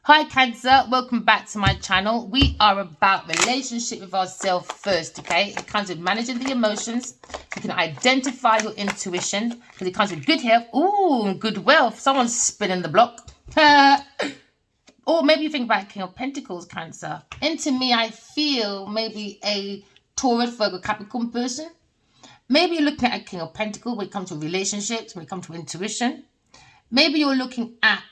Hi Cancer, welcome back to my channel. We are about relationship with ourselves first, okay? It comes with managing the emotions. You can identify your intuition because it comes with good health. Ooh, good wealth. Someone's spinning the block. Or maybe you think about King of Pentacles, Cancer. Into me, I feel maybe a Taurus, Virgo, Capricorn person. Maybe you're looking at a King of Pentacles when it comes to relationships, when it comes to intuition. Maybe you're looking at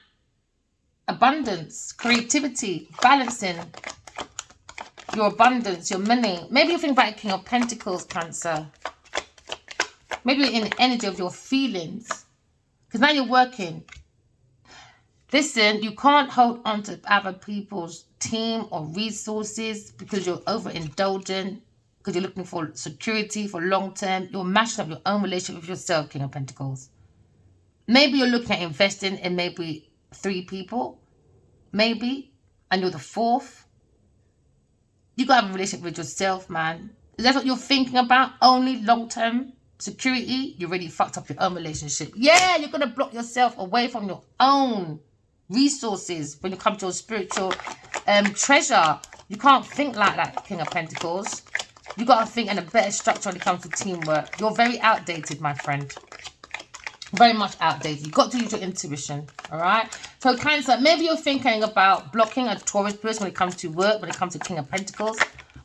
abundance, creativity, balancing your abundance, your money. Maybe you think about a King of Pentacles, Cancer. Maybe you're in the energy of your feelings. Because now you're working. Listen, you can't hold on to other people's team or resources because you're overindulgent, because you're looking for security for long term. You're mashing up your own relationship with yourself, King of Pentacles. Maybe you're looking at investing in maybe 3 people. Maybe. And you're the 4th. You got to have a relationship with yourself, man. Is that what you're thinking about? Only long-term security? You already fucked up your own relationship. Yeah, you're going to block yourself away from your own resources when you come to your spiritual treasure. You can't think like that, King of Pentacles. You got to think in a better structure when it comes to teamwork. You're very outdated, my friend. Very much outdated. You've got to use your intuition, all right? So Cancer, maybe you're thinking about blocking a Taurus person when it comes to work, when it comes to King of Pentacles.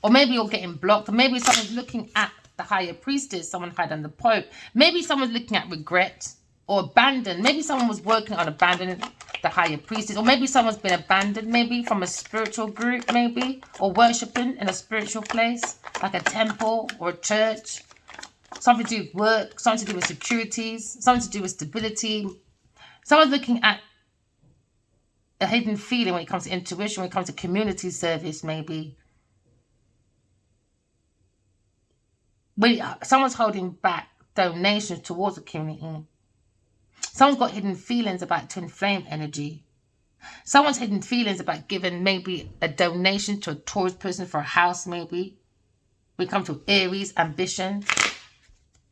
Or maybe you're getting blocked. Or maybe someone's looking at the higher priestess, someone higher than the Pope. Maybe someone's looking at regret or abandon. Maybe someone was working on abandoning the higher priestess. Or maybe someone's been abandoned, maybe from a spiritual group, maybe. Or worshipping in a spiritual place, like a temple or a church. Something to do with work, something to do with securities, something to do with stability. Someone's looking at a hidden feeling when it comes to intuition, when it comes to community service, maybe. Someone's holding back donations towards the community. Someone's got hidden feelings about twin flame energy. Someone's hidden feelings about giving maybe a donation to a Taurus person for a house, maybe. When it comes to Aries, ambition.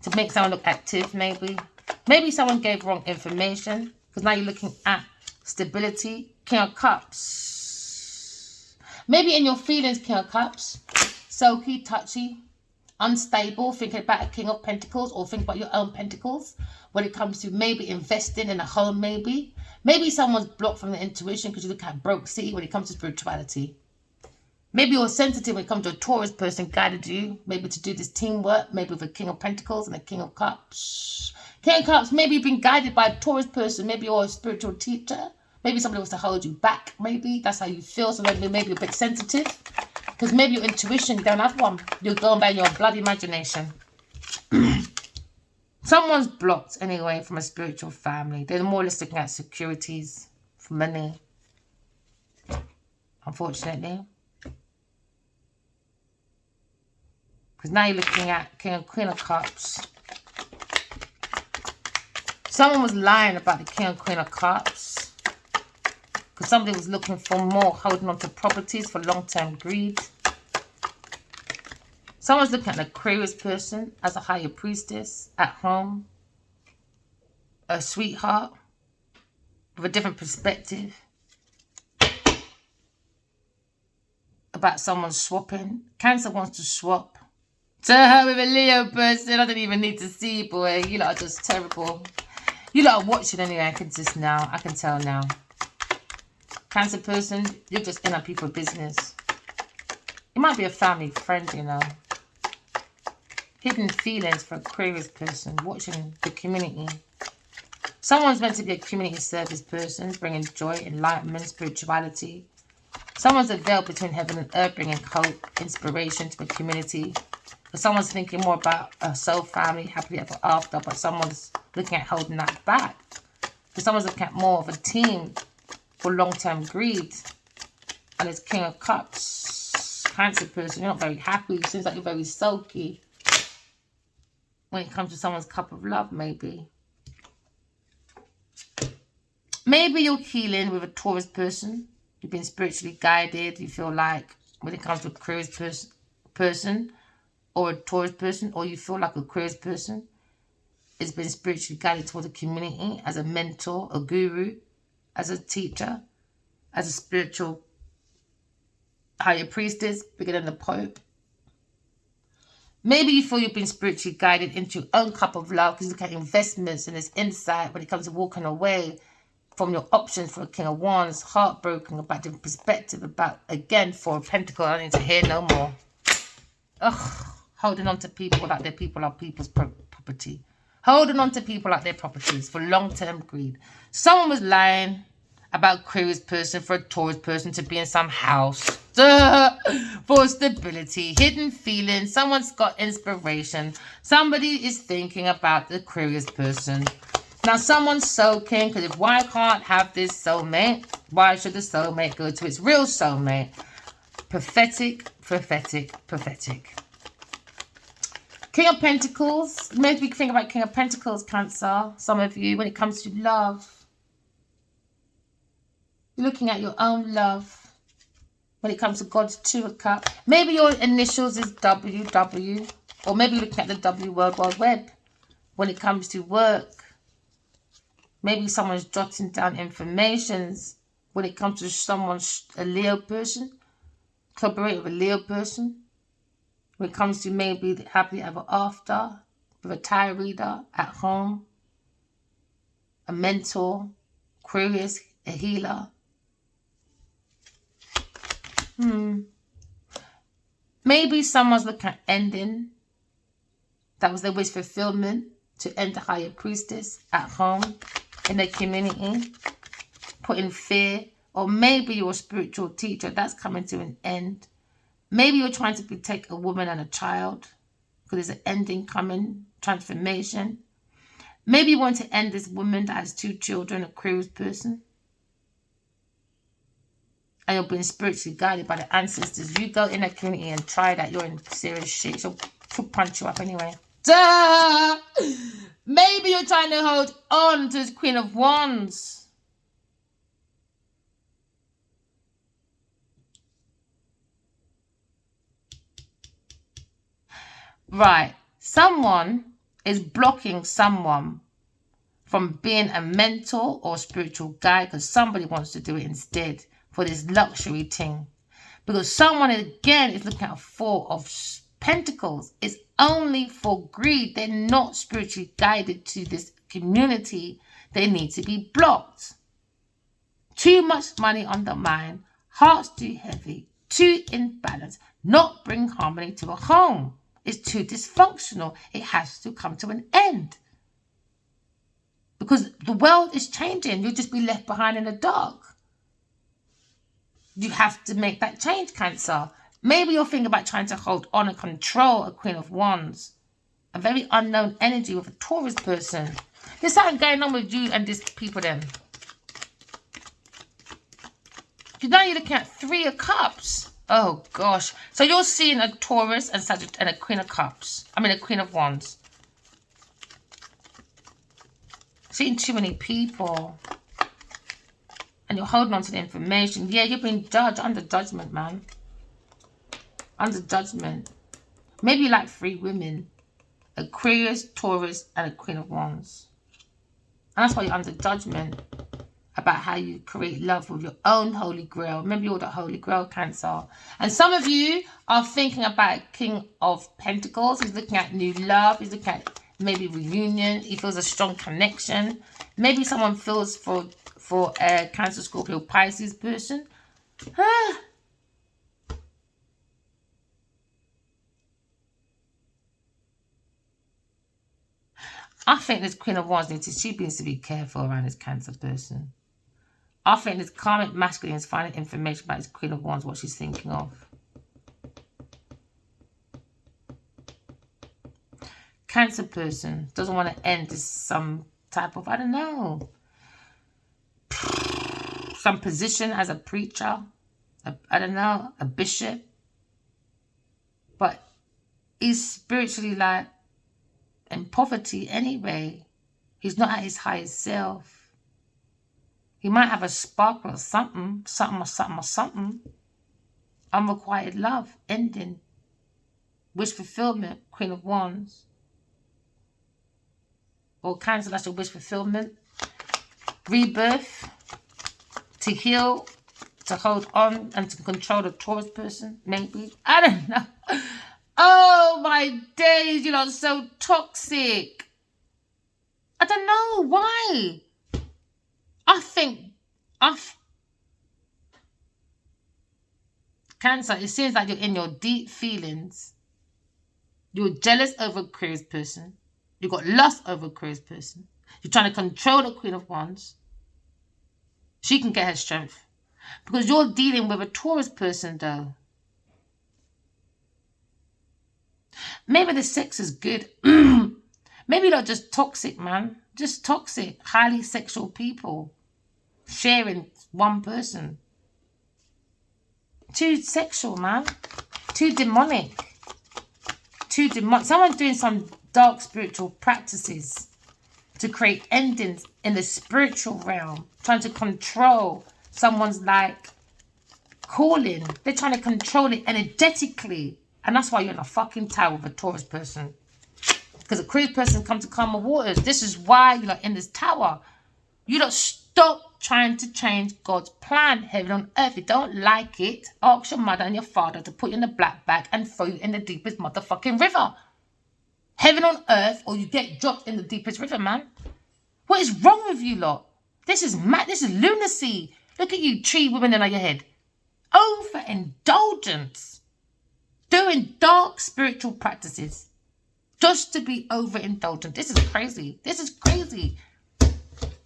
To make someone look active, maybe. Maybe someone gave wrong information. Because now you're looking at stability. King of Cups. Maybe in your feelings, King of Cups. Sulky, touchy, unstable. Thinking about a King of Pentacles. Or think about your own Pentacles. When it comes to maybe investing in a home, maybe. Maybe someone's blocked from the intuition because you look at broke city when it comes to spirituality. Maybe you're sensitive when it comes to a Taurus person guided you, maybe to do this teamwork, maybe with a King of Pentacles and a King of Cups. King of Cups, maybe you've been guided by a Taurus person, maybe you're a spiritual teacher, maybe somebody wants to hold you back, maybe that's how you feel, so maybe you're a bit sensitive, because maybe your intuition, you don't have one, you're going by your blood imagination. Someone's blocked anyway from a spiritual family. They're more or less looking at securities for money, unfortunately. Because now you're looking at Queen of Cups. Someone was lying about the King and Queen of Cups. Because somebody was looking for more, holding on to properties for long-term greed. Someone's looking at an Aquarius person as a higher priestess at home. A sweetheart with a different perspective. About someone swapping. Cancer wants to swap. To her with a Leo person, I don't even need to see, boy. You lot are just terrible. You lot are watching anyway, I can tell now. Cancer person, you're just in on people's business. It might be a family friend, you know. Hidden feelings for Aquarius person, watching the community. Someone's meant to be a community service person, bringing joy, enlightenment, spirituality. Someone's a veil between heaven and earth, bringing hope, inspiration to the community. But someone's thinking more about a soul family, happily ever after, but someone's looking at holding that back. Because someone's looking at more of a team for long-term greed. And it's King of Cups. Cancer person, you're not very happy. It seems like you're very sulky. When it comes to someone's cup of love, maybe. Maybe you're healing with a Taurus person. You've been spiritually guided. You feel like when it comes to a Aquarius person, or a Taurus person, or you feel like a Aquarius person has been spiritually guided toward the community as a mentor, a guru, as a teacher. as a spiritual higher priestess, bigger than the Pope. Maybe you feel you've been spiritually guided into your own cup of love because you look at investments and there's insight when it comes to walking away from your options for a King of Wands, heartbroken about the perspective about, again, Four of Pentacles. I need to hear no more. Ugh, holding on to people like their people are people's property. Holding on to people like their properties for long-term greed. Someone was lying about Aquarius person for a Taurus person to be in some house. For stability, hidden feelings. Someone's got inspiration. Somebody is thinking about the Aquarius person. Now, someone's soaking because if why can't have this soulmate, why should the soulmate go to its real soulmate? Pathetic, pathetic, pathetic. King of Pentacles. Maybe think about King of Pentacles, Cancer. Some of you, when it comes to love. You're looking at your own love. When it comes to God's Two of Cups. Maybe your initials is WW. Or maybe you're looking at the W World Wide Web. When it comes to work. Maybe someone's jotting down informations. When it comes to someone's a Leo person. Collaborate with a Leo person. When it comes to maybe the happily ever after. With a tarot reader at home. A mentor. Aquarius. A healer. Maybe someone's looking at ending. That was their wish fulfillment. To end the higher priestess at home. In their community. Putting fear. Or maybe you're a spiritual teacher. That's coming to an end. Maybe you're trying to protect a woman and a child. Because there's an ending coming. Transformation. Maybe you want to end this woman that has 2 children. A Aquarius person. And you're being spiritually guided by the ancestors. You go in a community and try that. You're in serious shit. She'll punch you up anyway. Duh! Maybe you're trying to hold on to this Queen of Wands. Right. Someone is blocking someone from being a mentor or spiritual guide because somebody wants to do it instead. For this luxury thing. Because someone, again, is looking at a Four of Pentacles. It's only for greed. They're not spiritually guided to this community. They need to be blocked. Too much money on the mind. Hearts too heavy. Too imbalanced. Not bring harmony to a home. It's too dysfunctional. It has to come to an end. Because the world is changing. You'll just be left behind in the dark. You have to make that change, Cancer. Maybe you're thinking about trying to hold on and control a Queen of Wands. A very unknown energy with a Taurus person. There's something going on with you and these people then. Now you're looking at 3 of Cups. Oh, gosh. So you're seeing a Taurus and a Queen of Cups. I mean, a Queen of Wands. Seeing too many people. And you're holding on to the information. Yeah, you've been judged. Under judgment, man. Under judgment. Maybe you like 3 women. Aquarius, Taurus, and a Queen of Wands. And that's why you're under judgment. About how you create love with your own Holy Grail. Remember, you're the Holy Grail, Cancer. And some of you are thinking about King of Pentacles. He's looking at new love. He's looking at maybe reunion. He feels a strong connection. Maybe someone feels for a Cancer, Scorpio, Pisces person. I think this Queen of Wands she needs to be careful around this Cancer person. I think this karmic masculine is finding information about this Queen of Wands, what she's thinking of. Cancer person doesn't want to end this some type of, I don't know, some position as a preacher, I don't know, a bishop. But he's spiritually like in poverty anyway. He's not at his highest self. He might have a sparkle or something. Unrequited love, ending. Wish fulfillment, Queen of Wands. Or Cancer, that's your wish fulfillment. Rebirth. To heal to hold on and to control the Taurus person, maybe. I don't know. Oh my days, you lot so toxic. I don't know why. Cancer, it seems like you're in your deep feelings. You're jealous over Aquarius person. You've got lust over Aquarius person. You're trying to control the Queen of Wands. She can get her strength. Because you're dealing with a Taurus person though. Maybe the sex is good. Maybe you're not just toxic, man. Just toxic, highly sexual people. Sharing one person. Too sexual, man. Too demonic. Someone's doing some dark spiritual practices to create endings in the spiritual realm. Trying to control someone's calling. They're trying to control it energetically. And that's why you're in a fucking tower with a Taurus person. Because a Aquarius person comes to calm the waters. This is why you're in this tower. You don't stop trying to change God's plan, heaven on earth. If you don't like it, ask your mother and your father to put you in the black bag and throw you in the deepest motherfucking river. Heaven on earth, or you get dropped in the deepest river, man. What is wrong with you lot? This is mad. This is lunacy. Look at you, tree women in your head. Overindulgence. Doing dark spiritual practices. Just to be overindulgent. This is crazy. This is crazy.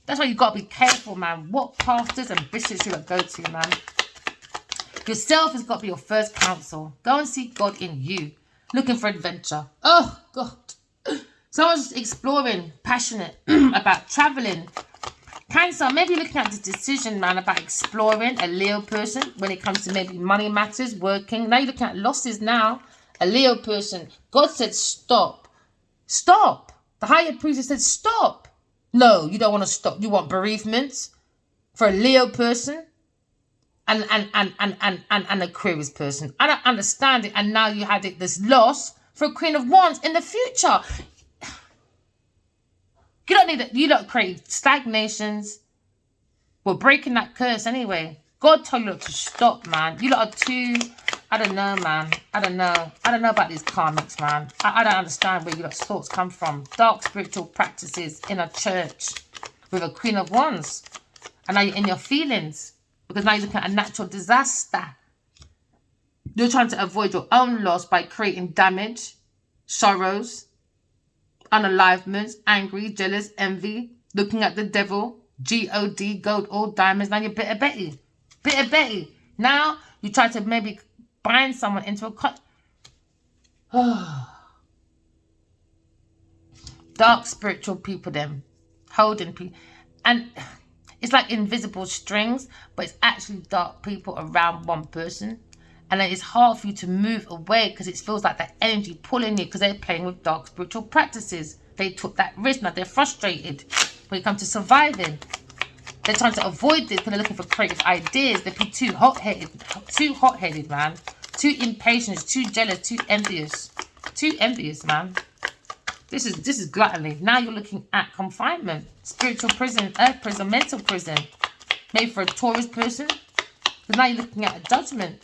That's why you got to be careful, man. What pastors and bishops you go to, man. Yourself has got to be your first counsel. Go and seek God in you. Looking for adventure. Oh, God. Someone's exploring, passionate about traveling. Cancer, maybe looking at the decision, man, about exploring a Leo person when it comes to maybe money matters, working. Now you're looking at losses now. A Leo person. God said, stop. Stop. The higher priest said, stop. No, you don't want to stop. You want bereavement for a Leo person and Aquarius person. I don't understand it. And now you had this loss for a Queen of Wands in the future. You don't need it. You don't create stagnations. We're breaking that curse anyway. God told you to stop, man. You lot are too... I don't know, man. I don't know. I don't know about these karmics, man. I don't understand where your thoughts come from. Dark spiritual practices in a church with a Queen of Wands. And now you're in your feelings. Because now you're looking at a natural disaster. You're trying to avoid your own loss by creating damage, sorrows, unaliveness, angry, jealous, envy, looking at the devil, G-O-D, gold, all diamonds. Now you're bitter Betty. Bitter Betty. Now you try to maybe bind someone into a cut. Dark spiritual people, them holding people. And it's like invisible strings, but it's actually dark people around one person. And then it's hard for you to move away because it feels like that energy pulling you because they're playing with dark spiritual practices. They took that risk. Now they're frustrated when it comes to surviving. They're trying to avoid this because they're looking for creative ideas. They're too hot-headed, man. Too impatient, too jealous, too envious. Too envious, man. This is gluttony. Now you're looking at confinement. Spiritual prison, earth prison, mental prison. Maybe for a Taurus person. Because now you're looking at a judgment.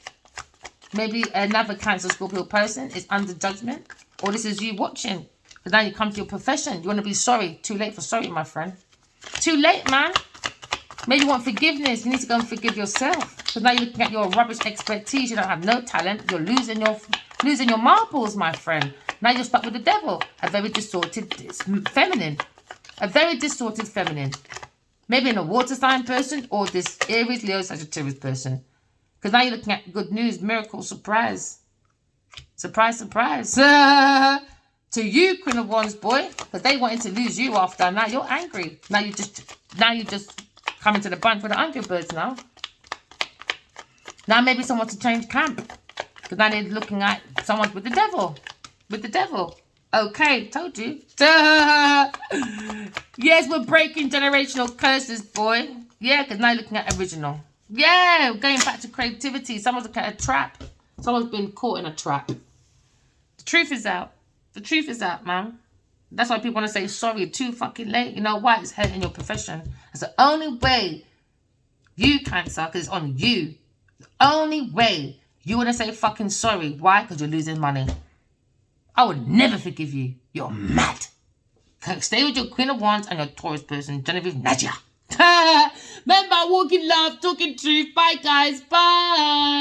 Maybe another Cancer Scorpio person is under judgment. Or this is you watching. Because now you come to your profession. You want to be sorry. Too late for sorry, my friend. Too late, man. Maybe you want forgiveness. You need to go and forgive yourself. Because now you're looking at your rubbish expertise. You don't have no talent. You're losing your marbles, my friend. Now you're stuck with the devil. A very distorted feminine. A very distorted feminine. Maybe in a water sign person or this Aries, Leo, Sagittarius person. Because now you're looking at good news, miracle, surprise. Surprise, surprise. To you, Queen of Wands, boy. Because they wanted to lose you after. Now you're angry. Now you just coming to the bunch with the angry birds now. Now maybe someone to change camp. Because now they're looking at someone with the devil. With the devil. Okay, told you. Yes, we're breaking generational curses, boy. Yeah, because now you're looking at original. Yeah, going back to creativity. Someone's looking at a trap. Someone's been caught in a trap. The truth is out. The truth is out, man. That's why people want to say sorry too fucking late. You know why? It's hurting your profession. It's the only way you, Cancer, because it's on you. The only way you want to say fucking sorry. Why? Because you're losing money. I would never forgive you. You're mad. Stay with your Queen of Wands and your Taurus person, Genevieve Nadia. Remember, walking love, talking truth. Bye, guys. Bye.